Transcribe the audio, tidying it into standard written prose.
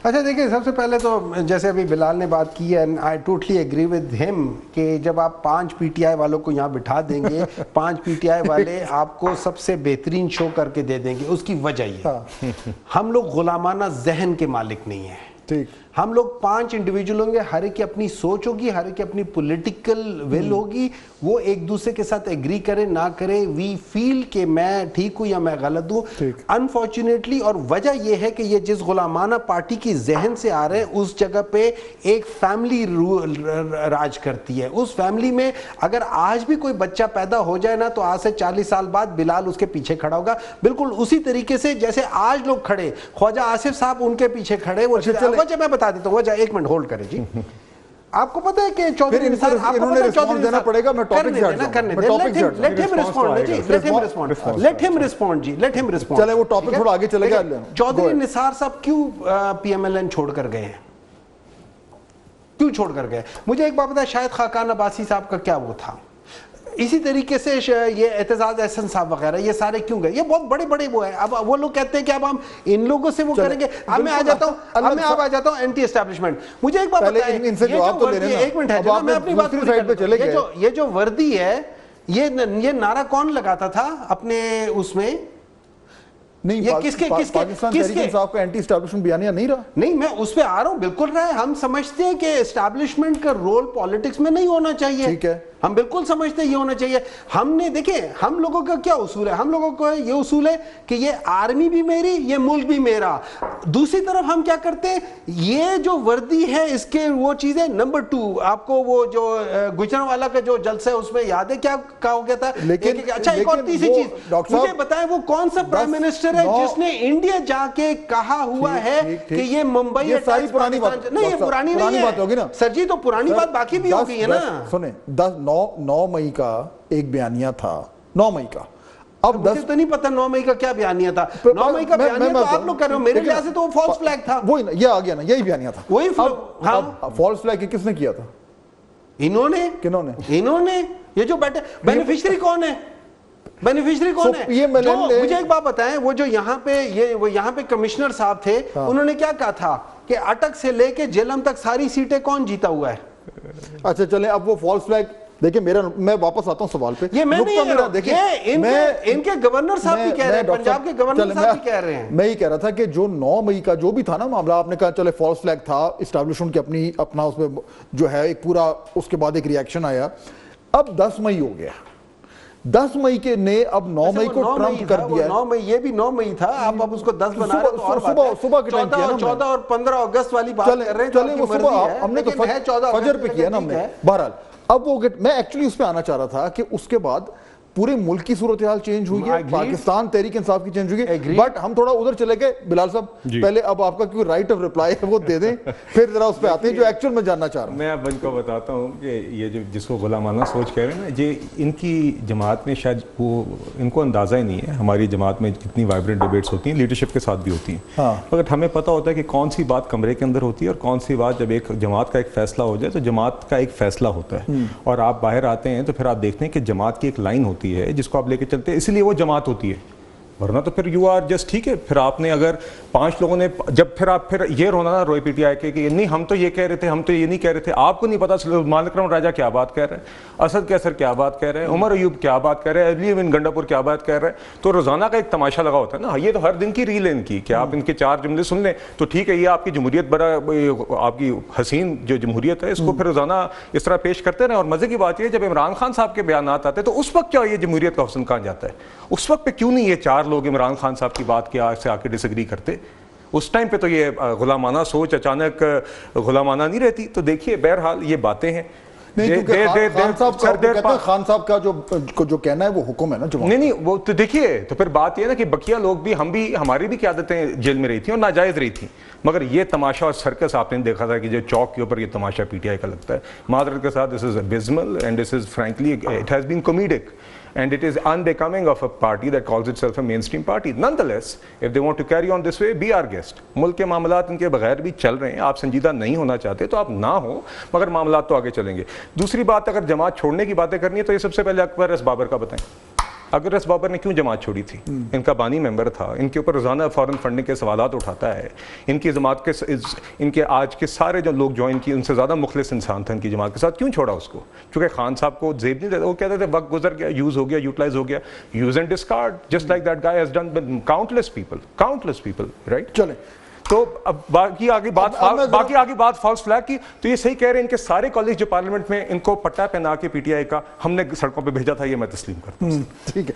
अच्छा देखिए, सबसे पहले तो जैसे अभी बिलाल ने बात की है, I totally agree with him कि जब आप 5 पीटीआई वालों को यहाँ बिठा देंगे 5 पीटीआई वाले आपको सबसे बेहतरीन शो करके दे देंगे, उसकी वजह ये हम लोग गुलामाना जहन के मालिक नहीं है। ठीक, हम लोग 5 इंडिविजुअल होंगे, हर एक की अपनी सोच होगी, हर एक की अपनी पॉलिटिकल विल होगी, वो एक दूसरे के साथ एग्री करे ना करे, वी फील कि मैं ठीक हूं या मैं गलत हूं। अनफॉर्चुनेटली, और वजह यह है कि ये जिस गुलामाना पार्टी की जहन से आ रहे हैं, उस जगह पे एक फैमिली राज करती है। उस फैमिली में अगर आज भी कोई बच्चा पैदा हो जाए ना, तो आज से 40 साल बाद बिलाल उसके पीछे खड़ा होगा, बिल्कुल उसी तरीके से जैसे आज लोग खड़े, ख्वाजा आसिफ साहब उनके पीछे खड़े। वो वजह मैं बता देता हूँ, वजह 1 मिनट होल्ड करें जी। आपको पता है कि चौधरी निसार, आपको पता है चौधरी देना पड़ेगा, मैं टॉपिक करने दे, लेट हिम रिस्पोंड जी, लेट हिम रिस्पोंड जी, लेट हिम रिस्पोंड। चले वो टॉपिक थोड़ा आगे चलेगा। चौधरी निसार साहब क्यों पीएमएलएन छोड़कर गए हैं, क्यों छोड़कर गए? मुझे एक बात बताया, शायद खाकान अब्बासी साहब का क्या वो था, इसी तरीके से ये एतजाज एहसन साहब वगैरह, ये सारे क्यों गए? ये बहुत बड़े बड़े वो है। अब वो लोग कहते हैं कि अब हम इन लोगों से वो करेंगे। अब मैं आ जाता हूं एंटी एस्टैब्लिशमेंट। मुझे एक बात बताएं, इनसे जवाब तो लेने ना, एक मिनट है, मैं अपनी बात पूरी साइड पे चले गए। ये जो वर्दी है, ये नारा कौन लगाता था अपने उसमें? नहीं, ये पाकिस्तान तहरीक इंसाफ का एंटी एस्टैब्लिशमेंट बयानिया नहीं रहा। नहीं, मैं उस पे आ रहा हूं, बिल्कुल रहा है। हम समझते हैं कि एस्टैब्लिशमेंट का रोल पॉलिटिक्स में नहीं होना चाहिए। ठीक है, हम बिल्कुल समझते हैं ये होना चाहिए। हमने देखे, हम लोगों का क्या उसूल है? हम लोगों का ये उसूल है कि ये आर्मी भी मेरी, ये मुल्क भी मेरा। दूसरी तरफ हम क्या करते हैं, ये जो वर्दी है इसके वो चीजें। नंबर 2, आपको वो जो गुजरांवाला का जो जलसा है उसमें याद है क्या कहा हो गया था? लेकिन अच्छा, एक और तीसरी चीज मुझे बताएं, वो कौन सा प्राइम मिनिस्टर है जिसने इंडिया जाके कहा हुआ है कि ये मुंबई, ये सारी पुरानी बात नहीं, ये पुरानी बात होगी ना सर जी, तो पुरानी बात बाकी भी हो गई है ना। सुने, 9 मई का एक बयानिया था, 9 मई का। अब 10 तो नहीं पता 9 मई का क्या बयानिया था। 9 मई का बयानिया तो आप लोग कर रहे हो, मेरे लिहाज से तो वो फॉल्स फ्लैग था। वही ना, ये आ गया ना, यही बयानिया था, वही। फॉल्स फ्लैग किसने किया था? इन्होंने। किन्होंने? इन्होंने। ये जो बैठे बेनिफिशियरी कौन है? बेनिफिशियरी कौन है? ये मुझे एक बात बताएं, वो जो यहाँ पे कमिश्नर साहब थे, उन्होंने क्या कहा था कि अटक से लेके जेलम तक सारी सीटें कौन जीता हुआ है? अच्छा चले, अब वो फॉल्स फ्लैग देखिए, मैं वापस आता हूं सवाल पे। ये मैं नहीं मेरा देखिए, इनके गवर्नर साहब भी कह रहे हैं, पंजाब के गवर्नर साहब भी कह रहे हैं। मैं ये कह रहा था कि जो 9 मई का जो भी था ना मामला, आपने कहा चले फॉल्स फ्लैग था, एस्टैब्लिशमेंट की अपना उसमें जो है एक पूरा, उसके बाद एक रिएक्शन आया। अब 10 मई हो गया, 10 मई के ने अब 9 मई को ट्रम्प कर दिया। 9 मई, ये भी 9 मई था, आप अब उसको 10 बना रहे हो। सुबह के टाइम किया ना, 14 और 15 अगस्त वाली बात कर रहे हैं। चले वो सुबह हमने तो फजर पे किया ना हमने। बहरहाल, अब वो मैं एक्चुअली उस पे आना चाह रहा था कि उसके बाद पूरे मुल्क की सूरत हाल चेंज हुई है, पाकिस्तान तहरीक इंसाफ की चेंज हुई है, बट हम थोड़ा उधर चले गए। बिलाल साहब, पहले अब आपका क्यों राइट ऑफ रिप्लाई है वो दे दें, फिर जरा उस पे आते हैं जो एक्चुअल में जानना चाह रहा हूं। मैं अब इनको बताता हूं कि ये जो जिसको गुलामाना सोच कह रहे हैं ना, ये इनकी जमात में शायद वो इनको अंदाजा ही नहीं है। हमारी जमात में कितनी वाइब्रेंट डिबेट्स होती हैं, लीडरशिप के साथ भी होती हैं, मगर हमें पता होता है कि कौन सी बात कमरे के अंदर होती है और कौन सी बात जब एक जमात का एक फैसला हो जाए तो जमात का एक फैसला होता है, और आप बाहर आते हैं तो फिर आप देखते हैं कि जमात की एक लाइन होती है जिसको आप लेके चलते हैं, इसलिए वो जमात होती है। वरना तो फिर यू आर जस्ट, ठीक है, फिर आपने अगर 5 लोगों ने जब फिर ये रोना ना रोए पीटीआई के कि नहीं हम तो ये कह रहे थे, हम तो ये नहीं कह रहे थे, आपको नहीं पता मालिक राजा क्या बात कह रहे हैं, असद कैसर क्या बात कह रहे हैं, उमर अयूब क्या बात कह रहे हैं, अली बिन गंडापुर क्या बात कह रहे हैं, तो रोजाना का एक तमाशा लगा होता है ना। ये तो हर दिन की रील है इनकी कि आप इनके 4 जुमले सुन लें तो ठीक है, ये आपकी जमहूरियत बड़ा, आपकी हसीन जो जमहूरियत है इसको फिर रोजाना इस तरह पेश करते रहे। और मजे की बात यह जब इमरान खान साहब के बयान आते तो उस वक्त क्या ये जमहूरियत का हुस्न कहाँ जाता है? उस वक्त पे क्यों नहीं ये 4 लोग इमरान खान साहब की बात के से आके डिसएग्री करते? उस टाइम पे तो ये गुलामाना सोच अचानक गुलामाना नहीं रहती। तो देखिए, बहरहाल ये बातें हैं। खान साहब का जो कहना है वो हुक्म है ना। नहीं वो तो देखिए, तो फिर बात ये ना कि बकिया लोग भी, हम भी, हमारी भी क़यादतें जेल में रही थी और नाजायज रही थी, मगर ये तमाशा और सर्कस आपने देखा था कि जो चौक के ऊपर ये तमाशा पीटीआई का लगता है, मादरत के साथ, this is abysmal and this is frankly it has been comedic and it is unbecoming of a party that calls itself a mainstream party. Nonetheless, if they want to carry on this way, be our guest. मुल्क के मामलात इनके बगैर भी चल रहे हैं, आप संजीदा नहीं होना चाहते तो आप ना हो, मगर मामलात तो आगे चलेंगे। दूसरी बात, अगर जमात छोड़ने की बातें करनी है तो ये सबसे पहले अकबर एस बाबर का बताएं। अगर बाबर ने क्यों जमात छोड़ी थी? इनका बानी मेंबर था, इनके ऊपर रोजाना फॉरेन फंडिंग के सवालात उठाता है, इनकी जमात के इनके आज के सारे जो लोग ज्वाइन किए उनसे ज़्यादा मुखलिस इंसान था इनकी जमात के साथ, क्यों छोड़ा उसको? क्योंकि खान साहब को जेब नहीं देता, वो कहते थे वक्त गुजर गया, यूज़ हो गया, यूटिलाइज हो गया, use and discard, just like that guy has done with countless people, right? चलें, तो अब बाकी आगे बात फॉल्स फ्लैग की, तो ये सही कह रहे हैं, इनके सारे कॉलेज जो पार्लियामेंट में इनको पट्टा पहना के पीटीआई का हमने सड़कों पे भेजा था, ये मैं तस्लीम करता हूं। ठीक है,